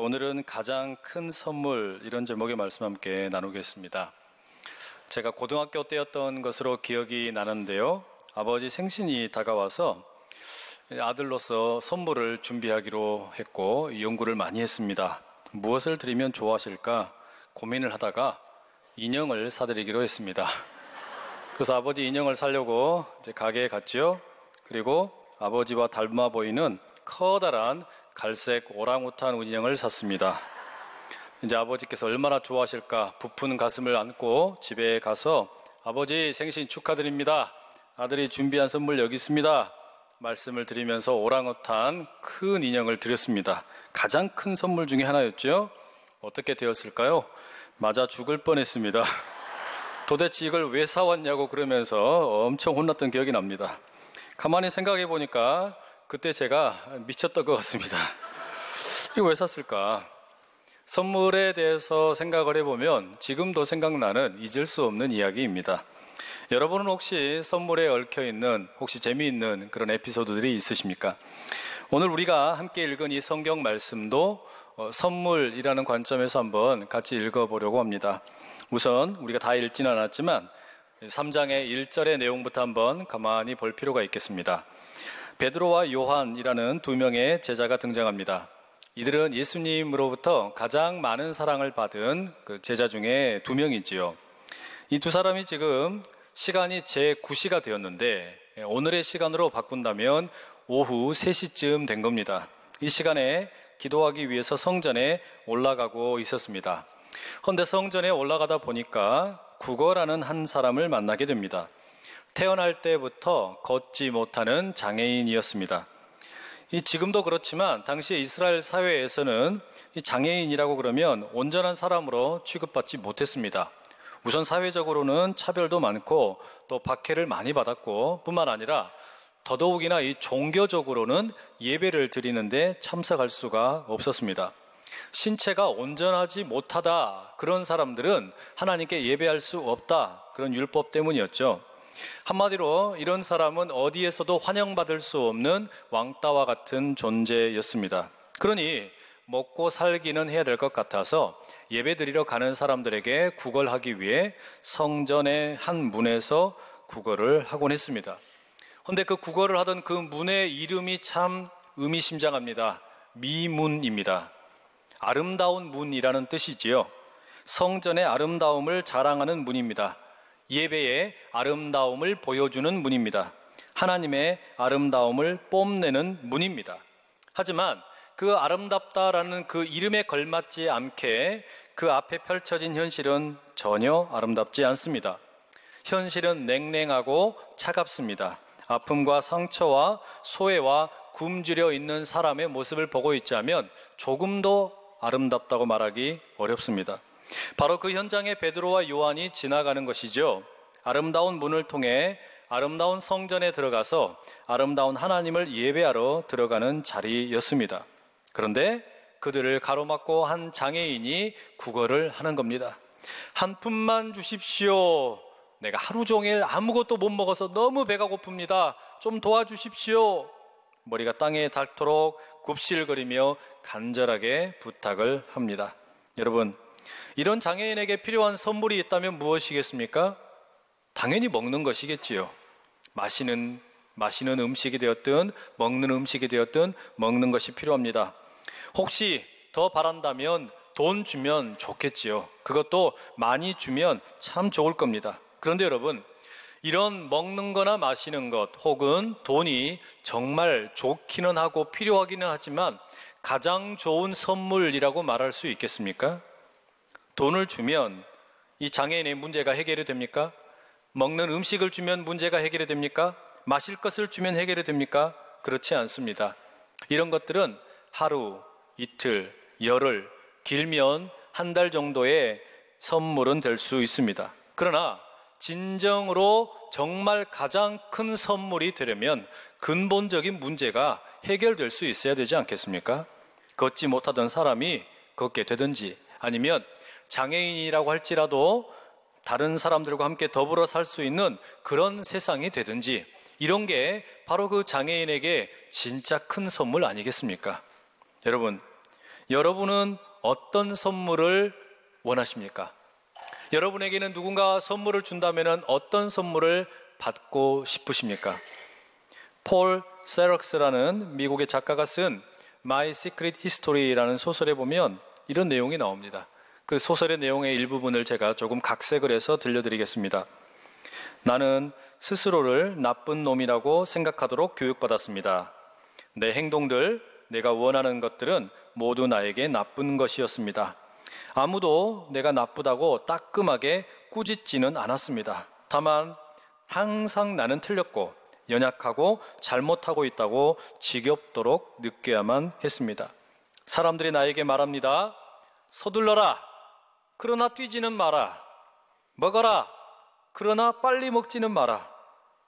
오늘은 가장 큰 선물 이런 제목의 말씀 함께 나누겠습니다. 제가 고등학교 때였던 것으로 기억이 나는데요. 아버지 생신이 다가와서 아들로서 선물을 준비하기로 했고 연구를 많이 했습니다. 무엇을 드리면 좋아하실까 고민을 하다가 인형을 사드리기로 했습니다. 그래서 아버지 인형을 사려고 이제 가게에 갔죠. 그리고 아버지와 닮아 보이는 커다란 갈색 오랑우탄 인형을 샀습니다. 이제 아버지께서 얼마나 좋아하실까 부푼 가슴을 안고 집에 가서 아버지 생신 축하드립니다. 아들이 준비한 선물 여기 있습니다. 말씀을 드리면서 오랑우탄 큰 인형을 드렸습니다. 가장 큰 선물 중에 하나였죠. 어떻게 되었을까요? 맞아 죽을 뻔했습니다. 도대체 이걸 왜 사왔냐고 그러면서 엄청 혼났던 기억이 납니다. 가만히 생각해 보니까 그때 제가 미쳤던 것 같습니다. 이거 왜 샀을까? 선물에 대해서 생각을 해보면 지금도 생각나는 잊을 수 없는 이야기입니다. 여러분은 혹시 선물에 얽혀있는 혹시 재미있는 그런 에피소드들이 있으십니까? 오늘 우리가 함께 읽은 이 성경 말씀도 선물이라는 관점에서 한번 같이 읽어보려고 합니다. 우선 우리가 다 읽지는 않았지만 3장의 1절의 내용부터 한번 가만히 볼 필요가 있겠습니다. 베드로와 요한이라는 두 명의 제자가 등장합니다. 이들은 예수님으로부터 가장 많은 사랑을 받은 그 제자 중에 두 명이지요. 이 두 사람이 지금 시간이 제9시가 되었는데 오늘의 시간으로 바꾼다면 오후 3시쯤 된 겁니다. 이 시간에 기도하기 위해서 성전에 올라가고 있었습니다. 그런데 성전에 올라가다 보니까 구거라는 한 사람을 만나게 됩니다. 태어날 때부터 걷지 못하는 장애인이었습니다. 지금도 그렇지만 당시 이스라엘 사회에서는 이 장애인이라고 그러면 온전한 사람으로 취급받지 못했습니다. 우선 사회적으로는 차별도 많고 또 박해를 많이 받았고 뿐만 아니라 더더욱이나 이 종교적으로는 예배를 드리는데 참석할 수가 없었습니다. 신체가 온전하지 못하다 그런 사람들은 하나님께 예배할 수 없다 그런 율법 때문이었죠. 한마디로 이런 사람은 어디에서도 환영받을 수 없는 왕따와 같은 존재였습니다. 그러니 먹고 살기는 해야 될 것 같아서 예배드리러 가는 사람들에게 구걸하기 위해 성전의 한 문에서 구걸을 하곤 했습니다. 그런데 그 구걸을 하던 그 문의 이름이 참 의미심장합니다. 미문입니다. 아름다운 문이라는 뜻이지요. 성전의 아름다움을 자랑하는 문입니다. 예배의 아름다움을 보여주는 문입니다. 하나님의 아름다움을 뽐내는 문입니다. 하지만 그 아름답다라는 그 이름에 걸맞지 않게 그 앞에 펼쳐진 현실은 전혀 아름답지 않습니다. 현실은 냉랭하고 차갑습니다. 아픔과 상처와 소외와 굶주려 있는 사람의 모습을 보고 있자면 조금도 아름답다고 말하기 어렵습니다. 바로 그 현장에 베드로와 요한이 지나가는 것이죠. 아름다운 문을 통해 아름다운 성전에 들어가서 아름다운 하나님을 예배하러 들어가는 자리였습니다. 그런데 그들을 가로막고 한 장애인이 구걸을 하는 겁니다. 한 푼만 주십시오. 내가 하루 종일 아무것도 못 먹어서 너무 배가 고픕니다. 좀 도와주십시오. 머리가 땅에 닿도록 굽실거리며 간절하게 부탁을 합니다. 여러분, 이런 장애인에게 필요한 선물이 있다면 무엇이겠습니까? 당연히 먹는 것이겠지요. 마시는 음식이 되었든 먹는 음식이 되었든 먹는 것이 필요합니다. 혹시 더 바란다면 돈 주면 좋겠지요. 그것도 많이 주면 참 좋을 겁니다. 그런데 여러분, 이런 먹는 거나 마시는 것 혹은 돈이 정말 좋기는 하고 필요하기는 하지만 가장 좋은 선물이라고 말할 수 있겠습니까? 돈을 주면 이 장애인의 문제가 해결이 됩니까? 먹는 음식을 주면 문제가 해결이 됩니까? 마실 것을 주면 해결이 됩니까? 그렇지 않습니다. 이런 것들은 하루, 이틀, 열흘, 길면 한 달 정도의 선물은 될 수 있습니다. 그러나 진정으로 정말 가장 큰 선물이 되려면 근본적인 문제가 해결될 수 있어야 되지 않겠습니까? 걷지 못하던 사람이 걷게 되든지 아니면 장애인이라고 할지라도 다른 사람들과 함께 더불어 살 수 있는 그런 세상이 되든지 이런 게 바로 그 장애인에게 진짜 큰 선물 아니겠습니까? 여러분, 여러분은 어떤 선물을 원하십니까? 여러분에게는 누군가 선물을 준다면 어떤 선물을 받고 싶으십니까? 폴 세럭스라는 미국의 작가가 쓴 My Secret History라는 소설에 보면 이런 내용이 나옵니다. 그 소설의 내용의 일부분을 제가 조금 각색을 해서 들려드리겠습니다. 나는 스스로를 나쁜 놈이라고 생각하도록 교육받았습니다. 내 행동들, 내가 원하는 것들은 모두 나에게 나쁜 것이었습니다. 아무도 내가 나쁘다고 따끔하게 꾸짖지는 않았습니다. 다만 항상 나는 틀렸고 연약하고 잘못하고 있다고 지겹도록 느껴야만 했습니다. 사람들이 나에게 말합니다. 서둘러라. 그러나 뛰지는 마라. 먹어라. 그러나 빨리 먹지는 마라.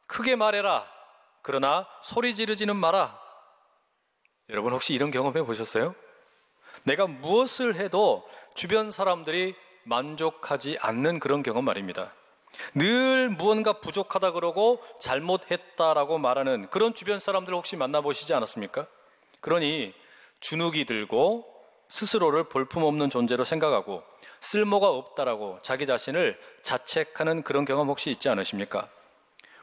크게 말해라. 그러나 소리 지르지는 마라. 여러분 혹시 이런 경험해 보셨어요? 내가 무엇을 해도 주변 사람들이 만족하지 않는 그런 경험 말입니다. 늘 무언가 부족하다 그러고 잘못했다라고 말하는 그런 주변 사람들 혹시 만나보시지 않았습니까? 그러니 주눅이 들고 스스로를 볼품없는 존재로 생각하고 쓸모가 없다라고 자기 자신을 자책하는 그런 경험 혹시 있지 않으십니까?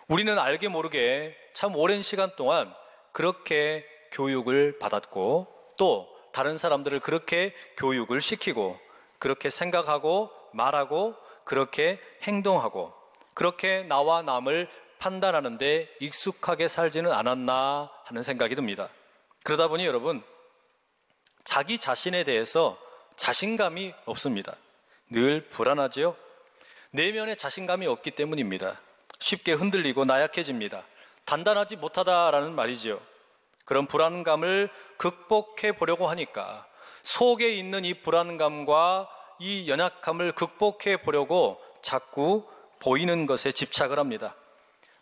우리는 알게 모르게 참 오랜 시간 동안 그렇게 교육을 받았고 또 다른 사람들을 그렇게 교육을 시키고 그렇게 생각하고 말하고 그렇게 행동하고 그렇게 나와 남을 판단하는데 익숙하게 살지는 않았나 하는 생각이 듭니다. 그러다 보니 여러분 자기 자신에 대해서 자신감이 없습니다. 늘 불안하지요? 내면에 자신감이 없기 때문입니다. 쉽게 흔들리고 나약해집니다. 단단하지 못하다라는 말이지요. 그런 불안감을 극복해 보려고 하니까 속에 있는 이 불안감과 이 연약함을 극복해 보려고 자꾸 보이는 것에 집착을 합니다.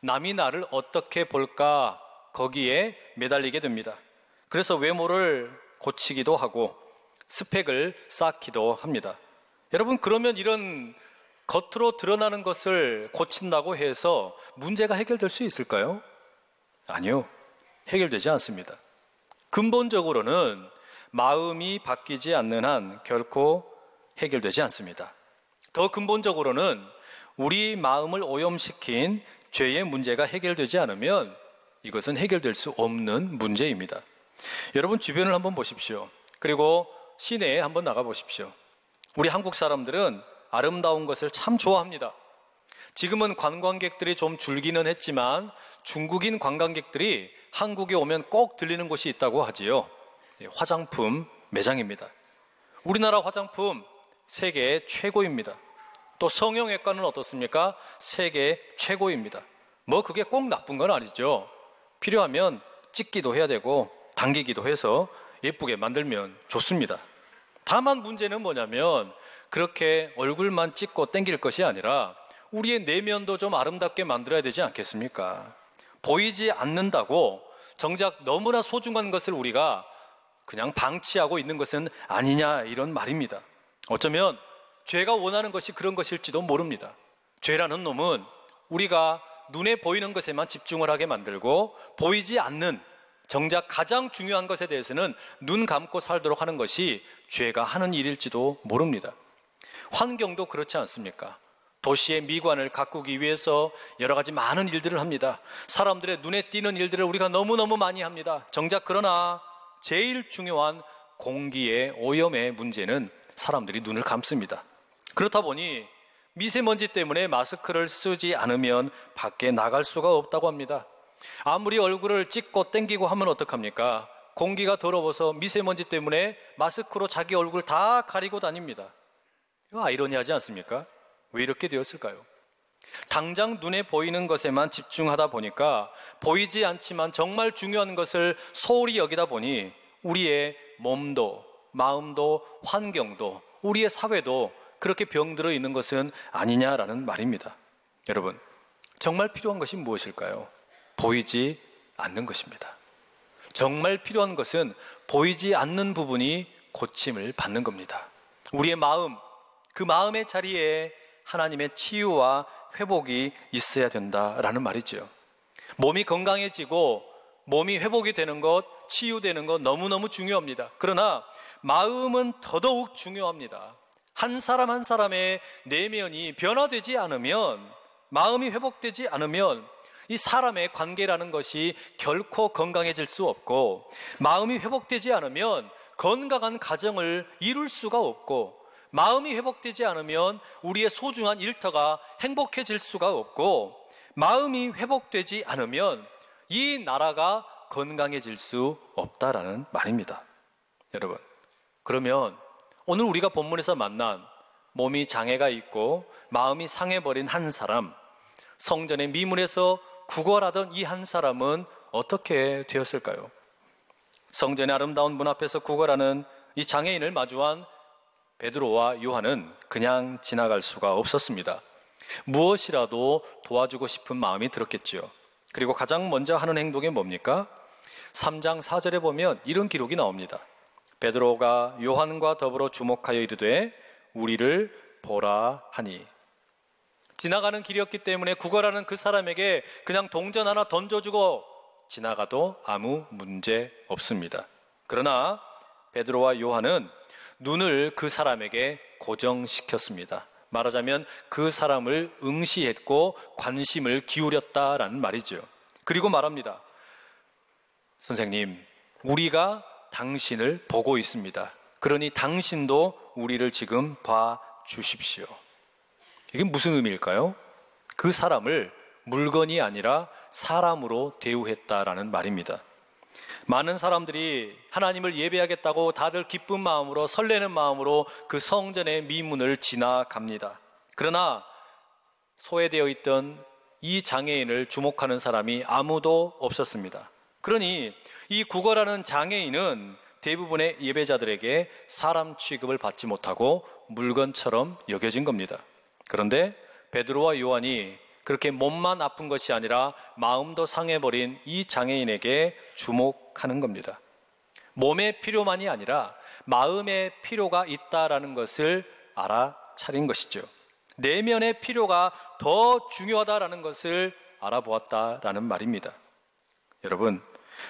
남이 나를 어떻게 볼까 거기에 매달리게 됩니다. 그래서 외모를 고치기도 하고 스펙을 쌓기도 합니다. 여러분 그러면 이런 겉으로 드러나는 것을 고친다고 해서 문제가 해결될 수 있을까요? 아니요. 해결되지 않습니다. 근본적으로는 마음이 바뀌지 않는 한 결코 해결되지 않습니다. 더 근본적으로는 우리 마음을 오염시킨 죄의 문제가 해결되지 않으면 이것은 해결될 수 없는 문제입니다. 여러분 주변을 한번 보십시오. 그리고 시내에 한번 나가 보십시오. 우리 한국 사람들은 아름다운 것을 참 좋아합니다. 지금은 관광객들이 좀 줄기는 했지만 중국인 관광객들이 한국에 오면 꼭 들리는 곳이 있다고 하지요. 화장품 매장입니다. 우리나라 화장품 세계 최고입니다. 또 성형외과는 어떻습니까? 세계 최고입니다. 뭐 그게 꼭 나쁜 건 아니죠. 필요하면 찍기도 해야 되고 당기기도 해서 예쁘게 만들면 좋습니다. 다만 문제는 뭐냐면 그렇게 얼굴만 찍고 땡길 것이 아니라 우리의 내면도 좀 아름답게 만들어야 되지 않겠습니까? 보이지 않는다고 정작 너무나 소중한 것을 우리가 그냥 방치하고 있는 것은 아니냐 이런 말입니다. 어쩌면 죄가 원하는 것이 그런 것일지도 모릅니다. 죄라는 놈은 우리가 눈에 보이는 것에만 집중을 하게 만들고 보이지 않는 정작 가장 중요한 것에 대해서는 눈 감고 살도록 하는 것이 죄가 하는 일일지도 모릅니다. 환경도 그렇지 않습니까? 도시의 미관을 가꾸기 위해서 여러 가지 많은 일들을 합니다. 사람들의 눈에 띄는 일들을 우리가 너무너무 많이 합니다. 정작 그러나 제일 중요한 공기의 오염의 문제는 사람들이 눈을 감습니다. 그렇다 보니 미세먼지 때문에 마스크를 쓰지 않으면 밖에 나갈 수가 없다고 합니다. 아무리 얼굴을 찍고 땡기고 하면 어떡합니까? 공기가 더러워서 미세먼지 때문에 마스크로 자기 얼굴 다 가리고 다닙니다. 이거 아이러니하지 않습니까? 왜 이렇게 되었을까요? 당장 눈에 보이는 것에만 집중하다 보니까 보이지 않지만 정말 중요한 것을 소홀히 여기다 보니 우리의 몸도 마음도 환경도 우리의 사회도 그렇게 병들어 있는 것은 아니냐라는 말입니다. 여러분, 정말 필요한 것이 무엇일까요? 보이지 않는 것입니다. 정말 필요한 것은 보이지 않는 부분이 고침을 받는 겁니다. 우리의 마음, 그 마음의 자리에 하나님의 치유와 회복이 있어야 된다라는 말이죠. 몸이 건강해지고 몸이 회복이 되는 것 치유되는 거 너무너무 중요합니다. 그러나 마음은 더더욱 중요합니다. 한 사람 한 사람의 내면이 변화되지 않으면, 마음이 회복되지 않으면 이 사람의 관계라는 것이 결코 건강해질 수 없고, 마음이 회복되지 않으면 건강한 가정을 이룰 수가 없고, 마음이 회복되지 않으면 우리의 소중한 일터가 행복해질 수가 없고, 마음이 회복되지 않으면 이 나라가 건강해질 수 없다라는 말입니다. 여러분, 그러면 오늘 우리가 본문에서 만난 몸이 장애가 있고 마음이 상해버린 한 사람, 성전의 미문에서 구걸하던 이 한 사람은 어떻게 되었을까요? 성전의 아름다운 문 앞에서 구걸하는 이 장애인을 마주한 베드로와 요한은 그냥 지나갈 수가 없었습니다. 무엇이라도 도와주고 싶은 마음이 들었겠지요. 그리고 가장 먼저 하는 행동이 뭡니까? 3장 4절에 보면 이런 기록이 나옵니다. 베드로가 요한과 더불어 주목하여 이르되 우리를 보라 하니. 지나가는 길이었기 때문에 구걸하는 그 사람에게 그냥 동전 하나 던져주고 지나가도 아무 문제 없습니다. 그러나 베드로와 요한은 눈을 그 사람에게 고정시켰습니다. 말하자면 그 사람을 응시했고 관심을 기울였다라는 말이죠. 그리고 말합니다. 선생님, 우리가 당신을 보고 있습니다. 그러니 당신도 우리를 지금 봐주십시오. 이게 무슨 의미일까요? 그 사람을 물건이 아니라 사람으로 대우했다라는 말입니다. 많은 사람들이 하나님을 예배하겠다고 다들 기쁜 마음으로, 설레는 마음으로 그 성전의 미문을 지나갑니다. 그러나 소외되어 있던 이 장애인을 주목하는 사람이 아무도 없었습니다. 그러니 이 구걸하는 장애인은 대부분의 예배자들에게 사람 취급을 받지 못하고 물건처럼 여겨진 겁니다. 그런데 베드로와 요한이 그렇게 몸만 아픈 것이 아니라 마음도 상해버린 이 장애인에게 주목하는 겁니다. 몸의 필요만이 아니라 마음의 필요가 있다라는 것을 알아차린 것이죠. 내면의 필요가 더 중요하다라는 것을 알아보았다라는 말입니다. 여러분,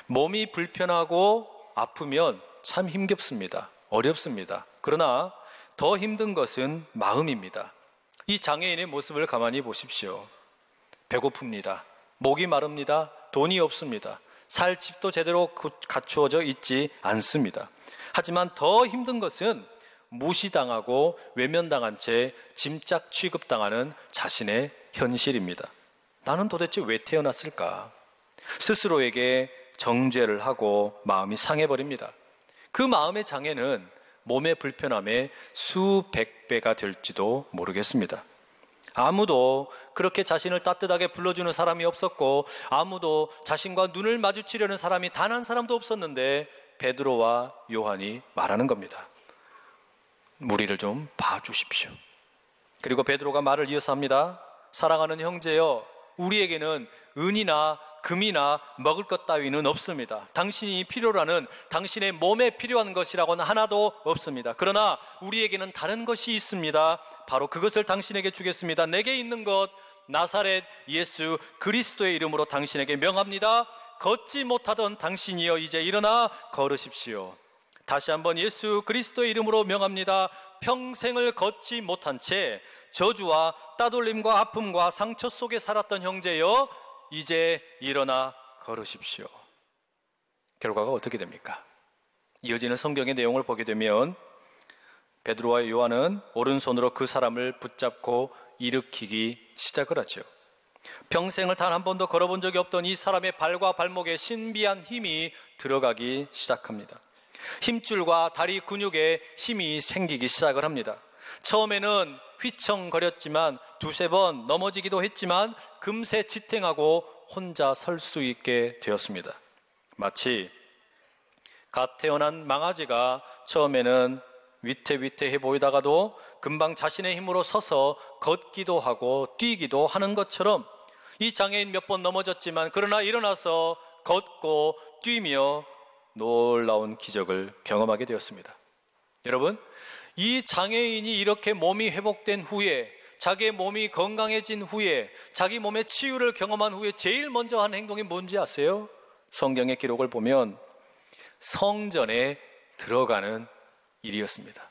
몸이 불편하고 아프면 참 힘겹습니다. 어렵습니다. 그러나 더 힘든 것은 마음입니다. 이 장애인의 모습을 가만히 보십시오. 배고픕니다. 목이 마릅니다. 돈이 없습니다. 살 집도 제대로 갖추어져 있지 않습니다. 하지만 더 힘든 것은 무시당하고 외면당한 채 짐짝 취급당하는 자신의 현실입니다. 나는 도대체 왜 태어났을까? 스스로에게 정죄를 하고 마음이 상해버립니다. 그 마음의 장애는 몸의 불편함의 수백 배가 될지도 모르겠습니다. 아무도 그렇게 자신을 따뜻하게 불러주는 사람이 없었고, 아무도 자신과 눈을 마주치려는 사람이 단 한 사람도 없었는데 베드로와 요한이 말하는 겁니다. 우리를 좀 봐주십시오. 그리고 베드로가 말을 이어서 합니다. 사랑하는 형제여, 우리에게는 은이나 금이나 먹을 것 따위는 없습니다. 당신이 필요라는, 당신의 몸에 필요한 것이라고는 하나도 없습니다. 그러나 우리에게는 다른 것이 있습니다. 바로 그것을 당신에게 주겠습니다. 내게 있는 것, 나사렛 예수 그리스도의 이름으로 당신에게 명합니다. 걷지 못하던 당신이여 이제 일어나 걸으십시오. 다시 한번 예수 그리스도의 이름으로 명합니다. 평생을 걷지 못한 채 저주와 따돌림과 아픔과 상처 속에 살았던 형제여 이제 일어나 걸으십시오. 결과가 어떻게 됩니까? 이어지는 성경의 내용을 보게 되면 베드로와 요한은 오른손으로 그 사람을 붙잡고 일으키기 시작을 하죠. 평생을 단 한 번도 걸어본 적이 없던 이 사람의 발과 발목에 신비한 힘이 들어가기 시작합니다. 힘줄과 다리 근육에 힘이 생기기 시작을 합니다. 처음에는 휘청거렸지만 두세 번 넘어지기도 했지만 금세 지탱하고 혼자 설 수 있게 되었습니다. 마치 갓 태어난 망아지가 처음에는 위태위태해 보이다가도 금방 자신의 힘으로 서서 걷기도 하고 뛰기도 하는 것처럼 이 장애인 몇 번 넘어졌지만 그러나 일어나서 걷고 뛰며 놀라운 기적을 경험하게 되었습니다. 여러분, 이 장애인이 이렇게 몸이 회복된 후에, 자기의 몸이 건강해진 후에, 자기 몸의 치유를 경험한 후에 제일 먼저 한 행동이 뭔지 아세요? 성경의 기록을 보면 성전에 들어가는 일이었습니다.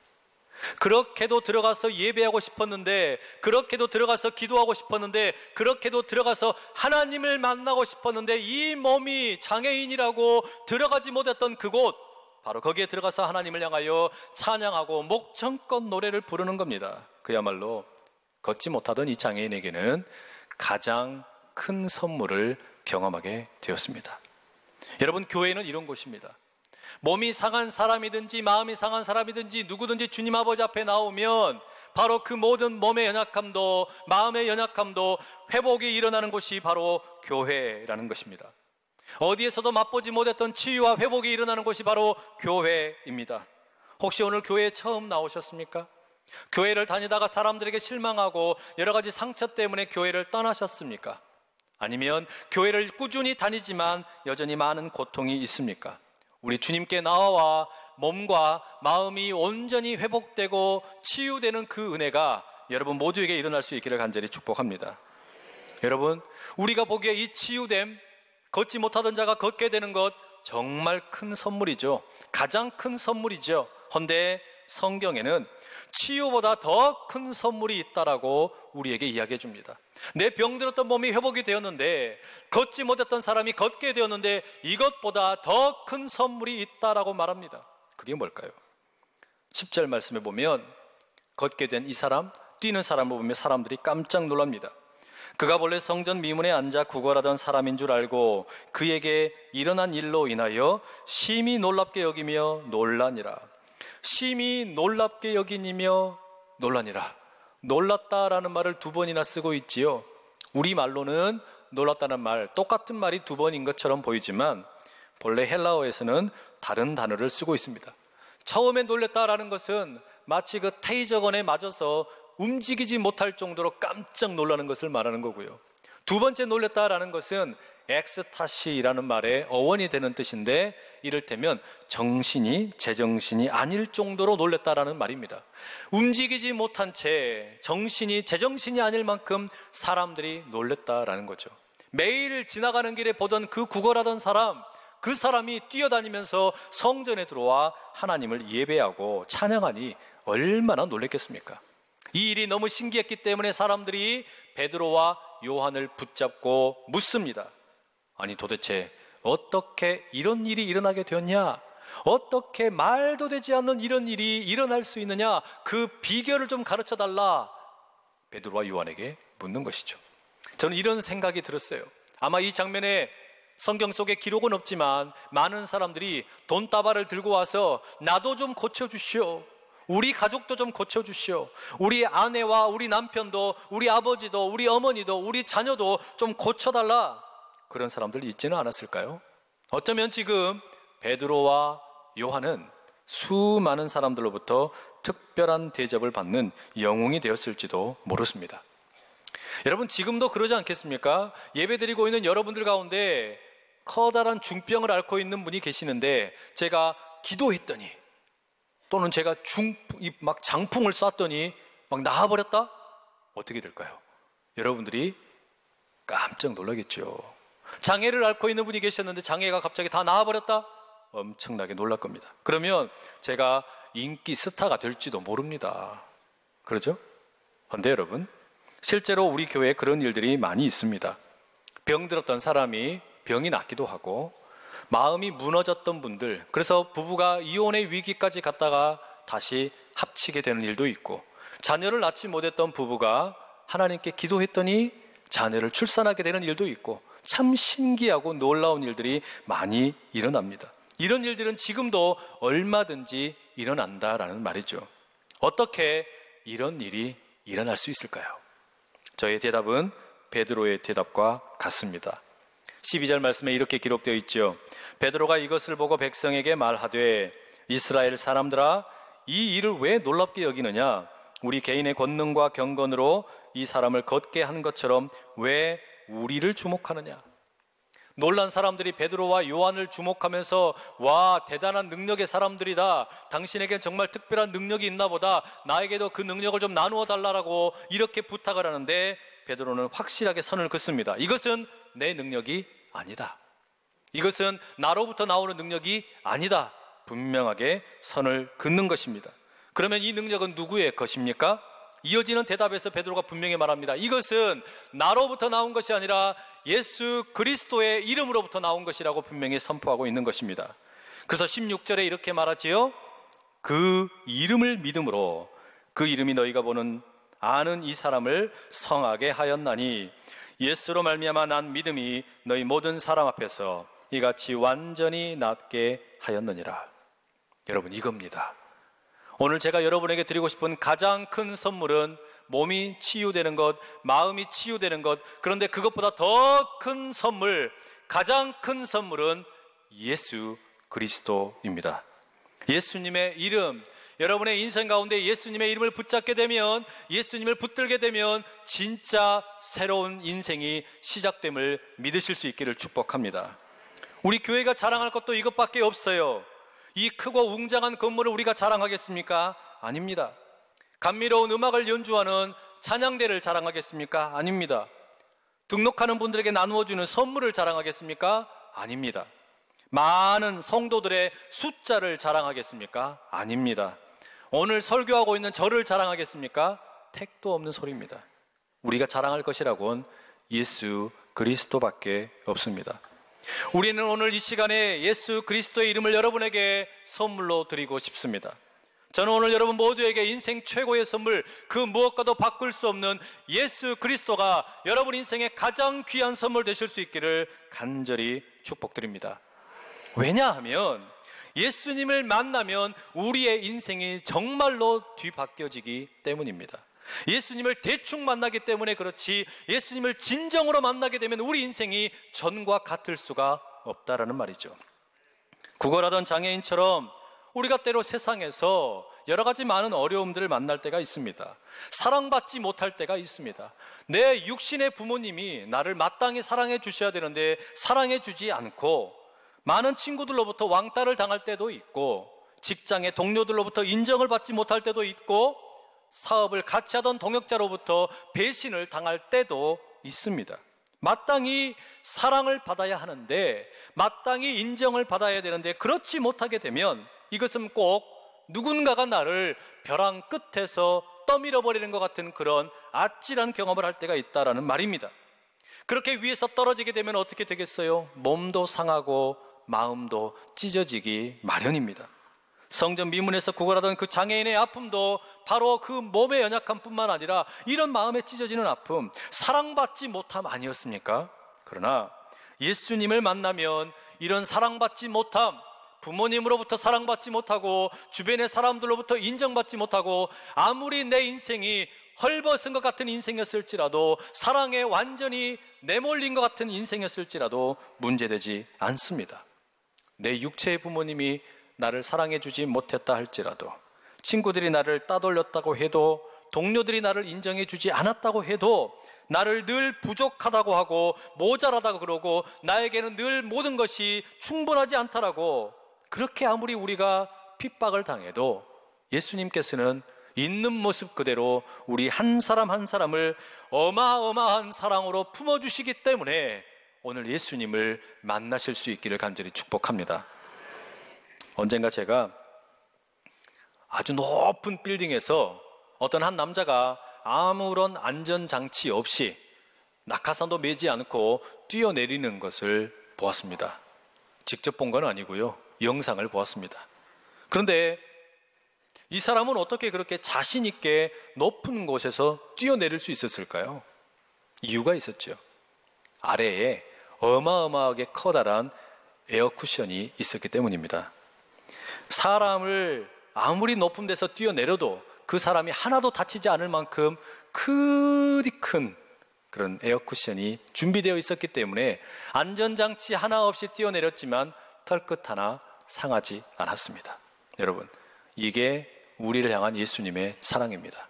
그렇게도 들어가서 예배하고 싶었는데, 그렇게도 들어가서 기도하고 싶었는데, 그렇게도 들어가서 하나님을 만나고 싶었는데, 이 몸이 장애인이라고 들어가지 못했던 그곳, 바로 거기에 들어가서 하나님을 향하여 찬양하고 목청껏 노래를 부르는 겁니다. 그야말로 걷지 못하던 이 장애인에게는 가장 큰 선물을 경험하게 되었습니다. 여러분, 교회는 이런 곳입니다. 몸이 상한 사람이든지 마음이 상한 사람이든지 누구든지 주님 아버지 앞에 나오면 바로 그 모든 몸의 연약함도 마음의 연약함도 회복이 일어나는 곳이 바로 교회라는 것입니다. 어디에서도 맛보지 못했던 치유와 회복이 일어나는 곳이 바로 교회입니다. 혹시 오늘 교회에 처음 나오셨습니까? 교회를 다니다가 사람들에게 실망하고 여러 가지 상처 때문에 교회를 떠나셨습니까? 아니면 교회를 꾸준히 다니지만 여전히 많은 고통이 있습니까? 우리 주님께 나와 몸과 마음이 온전히 회복되고 치유되는 그 은혜가 여러분 모두에게 일어날 수 있기를 간절히 축복합니다. 여러분, 우리가 보기에 이 치유됨, 걷지 못하던 자가 걷게 되는 것 정말 큰 선물이죠. 가장 큰 선물이죠. 헌데 성경에는 치유보다 더 큰 선물이 있다라고 우리에게 이야기해 줍니다. 내 병들었던 몸이 회복이 되었는데, 걷지 못했던 사람이 걷게 되었는데 이것보다 더 큰 선물이 있다라고 말합니다. 그게 뭘까요? 10절 말씀에 보면 걷게 된 이 사람, 뛰는 사람을 보면 사람들이 깜짝 놀랍니다. 그가 본래 성전 미문에 앉아 구걸하던 사람인 줄 알고 그에게 일어난 일로 인하여 심히 놀랍게 여기며 놀라니라. 심히 놀랍게 여기니며 놀라니라. 놀랐다라는 말을 두 번이나 쓰고 있지요. 우리말로는 놀랐다는 말, 똑같은 말이 두 번인 것처럼 보이지만 본래 헬라어에서는 다른 단어를 쓰고 있습니다. 처음에 놀랐다라는 것은 마치 그 테이저건에 맞아서 움직이지 못할 정도로 깜짝 놀라는 것을 말하는 거고요. 두 번째 놀랐다라는 것은 엑스타시라는 말의 어원이 되는 뜻인데, 이를테면 정신이 제정신이 아닐 정도로 놀랐다라는 말입니다. 움직이지 못한 채 정신이 제정신이 아닐 만큼 사람들이 놀랐다라는 거죠. 매일 지나가는 길에 보던 그 구걸하던 사람, 그 사람이 뛰어다니면서 성전에 들어와 하나님을 예배하고 찬양하니 얼마나 놀랐겠습니까? 이 일이 너무 신기했기 때문에 사람들이 베드로와 요한을 붙잡고 묻습니다. 아니, 도대체 어떻게 이런 일이 일어나게 되었냐? 어떻게 말도 되지 않는 이런 일이 일어날 수 있느냐? 그 비결을 좀 가르쳐 달라. 베드로와 요한에게 묻는 것이죠. 저는 이런 생각이 들었어요. 아마 이 장면에 성경 속에 기록은 없지만 많은 사람들이 돈다발을 들고 와서 나도 좀 고쳐주시오, 우리 가족도 좀 고쳐주시오, 우리 아내와 우리 남편도 우리 아버지도 우리 어머니도 우리 자녀도 좀 고쳐달라, 그런 사람들이 있지는 않았을까요? 어쩌면 지금 베드로와 요한은 수많은 사람들로부터 특별한 대접을 받는 영웅이 되었을지도 모르습니다. 여러분, 지금도 그러지 않겠습니까? 예배드리고 있는 여러분들 가운데 커다란 중병을 앓고 있는 분이 계시는데, 제가 기도했더니 또는 제가 막 장풍을 쐈더니 막 나아버렸다? 어떻게 될까요? 여러분들이 깜짝 놀라겠죠. 장애를 앓고 있는 분이 계셨는데 장애가 갑자기 다 나아버렸다? 엄청나게 놀랄 겁니다. 그러면 제가 인기 스타가 될지도 모릅니다. 그렇죠? 그런데 여러분, 실제로 우리 교회에 그런 일들이 많이 있습니다. 병들었던 사람이 병이 낫기도 하고, 마음이 무너졌던 분들, 그래서 부부가 이혼의 위기까지 갔다가 다시 합치게 되는 일도 있고, 자녀를 낳지 못했던 부부가 하나님께 기도했더니 자녀를 출산하게 되는 일도 있고, 참 신기하고 놀라운 일들이 많이 일어납니다. 이런 일들은 지금도 얼마든지 일어난다라는 말이죠. 어떻게 이런 일이 일어날 수 있을까요? 저의 대답은 베드로의 대답과 같습니다. 12절 말씀에 이렇게 기록되어 있죠. 베드로가 이것을 보고 백성에게 말하되, 이스라엘 사람들아, 이 일을 왜 놀랍게 여기느냐? 우리 개인의 권능과 경건으로 이 사람을 걷게 한 것처럼 왜 우리를 주목하느냐? 놀란 사람들이 베드로와 요한을 주목하면서, 와, 대단한 능력의 사람들이다, 당신에겐 정말 특별한 능력이 있나 보다, 나에게도 그 능력을 좀 나누어 달라고 이렇게 부탁을 하는데, 베드로는 확실하게 선을 긋습니다. 이것은 내 능력이 아니다. 이것은 나로부터 나오는 능력이 아니다. 분명하게 선을 긋는 것입니다. 그러면 이 능력은 누구의 것입니까? 이어지는 대답에서 베드로가 분명히 말합니다. 이것은 나로부터 나온 것이 아니라 예수 그리스도의 이름으로부터 나온 것이라고 분명히 선포하고 있는 것입니다. 그래서 16절에 이렇게 말하지요. 그 이름을 믿음으로 그 이름이 너희가 보는 아는 이 사람을 성하게 하였나니 예수로 말미암아 난 믿음이 너희 모든 사람 앞에서 이같이 완전히 낫게 하였느니라. 여러분, 이겁니다. 오늘 제가 여러분에게 드리고 싶은 가장 큰 선물은 몸이 치유되는 것, 마음이 치유되는 것, 그런데 그것보다 더 큰 선물, 가장 큰 선물은 예수 그리스도입니다. 예수님의 이름, 여러분의 인생 가운데 예수님의 이름을 붙잡게 되면, 예수님을 붙들게 되면 진짜 새로운 인생이 시작됨을 믿으실 수 있기를 축복합니다. 우리 교회가 자랑할 것도 이것밖에 없어요. 이 크고 웅장한 건물을 우리가 자랑하겠습니까? 아닙니다. 감미로운 음악을 연주하는 찬양대를 자랑하겠습니까? 아닙니다. 등록하는 분들에게 나누어주는 선물을 자랑하겠습니까? 아닙니다. 많은 성도들의 숫자를 자랑하겠습니까? 아닙니다. 오늘 설교하고 있는 저를 자랑하겠습니까? 택도 없는 소리입니다. 우리가 자랑할 것이라고는 예수 그리스도밖에 없습니다. 우리는 오늘 이 시간에 예수 그리스도의 이름을 여러분에게 선물로 드리고 싶습니다. 저는 오늘 여러분 모두에게 인생 최고의 선물, 그 무엇과도 바꿀 수 없는 예수 그리스도가 여러분 인생의 가장 귀한 선물 되실 수 있기를 간절히 축복드립니다. 왜냐하면 예수님을 만나면 우리의 인생이 정말로 뒤바뀌어지기 때문입니다. 예수님을 대충 만나기 때문에 그렇지, 예수님을 진정으로 만나게 되면 우리 인생이 전과 같을 수가 없다라는 말이죠. 구걸하던 장애인처럼 우리가 때로 세상에서 여러 가지 많은 어려움들을 만날 때가 있습니다. 사랑받지 못할 때가 있습니다. 내 육신의 부모님이 나를 마땅히 사랑해 주셔야 되는데 사랑해 주지 않고, 많은 친구들로부터 왕따를 당할 때도 있고, 직장의 동료들로부터 인정을 받지 못할 때도 있고, 사업을 같이 하던 동역자로부터 배신을 당할 때도 있습니다. 마땅히 사랑을 받아야 하는데, 마땅히 인정을 받아야 되는데 그렇지 못하게 되면 이것은 꼭 누군가가 나를 벼랑 끝에서 떠밀어버리는 것 같은 그런 아찔한 경험을 할 때가 있다라는 말입니다. 그렇게 위에서 떨어지게 되면 어떻게 되겠어요? 몸도 상하고 마음도 찢어지기 마련입니다. 성전 미문에서 구걸하던 그 장애인의 아픔도 바로 그 몸의 연약함뿐만 아니라 이런 마음에 찢어지는 아픔, 사랑받지 못함 아니었습니까? 그러나 예수님을 만나면 이런 사랑받지 못함, 부모님으로부터 사랑받지 못하고 주변의 사람들로부터 인정받지 못하고 아무리 내 인생이 헐벗은 것 같은 인생이었을지라도, 사랑에 완전히 내몰린 것 같은 인생이었을지라도 문제되지 않습니다. 내 육체의 부모님이 나를 사랑해주지 못했다 할지라도, 친구들이 나를 따돌렸다고 해도, 동료들이 나를 인정해주지 않았다고 해도, 나를 늘 부족하다고 하고 모자라다고 그러고 나에게는 늘 모든 것이 충분하지 않다라고, 그렇게 아무리 우리가 핍박을 당해도 예수님께서는 있는 모습 그대로 우리 한 사람 한 사람을 어마어마한 사랑으로 품어주시기 때문에 오늘 예수님을 만나실 수 있기를 간절히 축복합니다. 언젠가 제가 아주 높은 빌딩에서 어떤 한 남자가 아무런 안전장치 없이 낙하산도 매지 않고 뛰어내리는 것을 보았습니다. 직접 본 건 아니고요, 영상을 보았습니다. 그런데 이 사람은 어떻게 그렇게 자신 있게 높은 곳에서 뛰어내릴 수 있었을까요? 이유가 있었죠. 아래에 어마어마하게 커다란 에어쿠션이 있었기 때문입니다. 사람을 아무리 높은 데서 뛰어내려도 그 사람이 하나도 다치지 않을 만큼 크디 큰 그런 에어쿠션이 준비되어 있었기 때문에 안전장치 하나 없이 뛰어내렸지만 털끝 하나 상하지 않았습니다. 여러분, 이게 우리를 향한 예수님의 사랑입니다.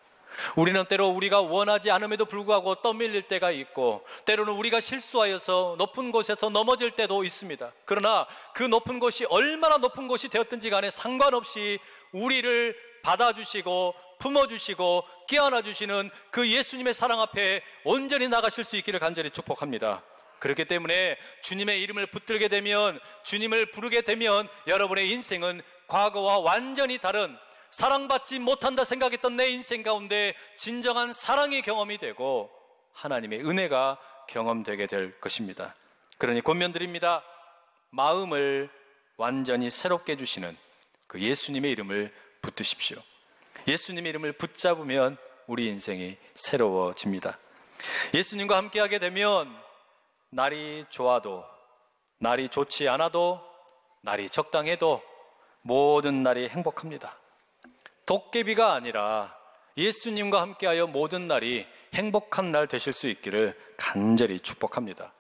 우리는 때로 우리가 원하지 않음에도 불구하고 떠밀릴 때가 있고, 때로는 우리가 실수하여서 높은 곳에서 넘어질 때도 있습니다. 그러나 그 높은 곳이 얼마나 높은 곳이 되었든지 간에 상관없이 우리를 받아주시고 품어주시고 끼안아주시는 그 예수님의 사랑 앞에 온전히 나가실 수 있기를 간절히 축복합니다. 그렇기 때문에 주님의 이름을 붙들게 되면, 주님을 부르게 되면 여러분의 인생은 과거와 완전히 다른, 사랑받지 못한다 생각했던 내 인생 가운데 진정한 사랑의 경험이 되고 하나님의 은혜가 경험되게 될 것입니다. 그러니 권면드립니다. 마음을 완전히 새롭게 해주시는 그 예수님의 이름을 붙드십시오. 예수님의 이름을 붙잡으면 우리 인생이 새로워집니다. 예수님과 함께하게 되면 날이 좋아도, 날이 좋지 않아도, 날이 적당해도 모든 날이 행복합니다. 도깨비가 아니라 예수님과 함께하여 모든 날이 행복한 날 되실 수 있기를 간절히 축복합니다.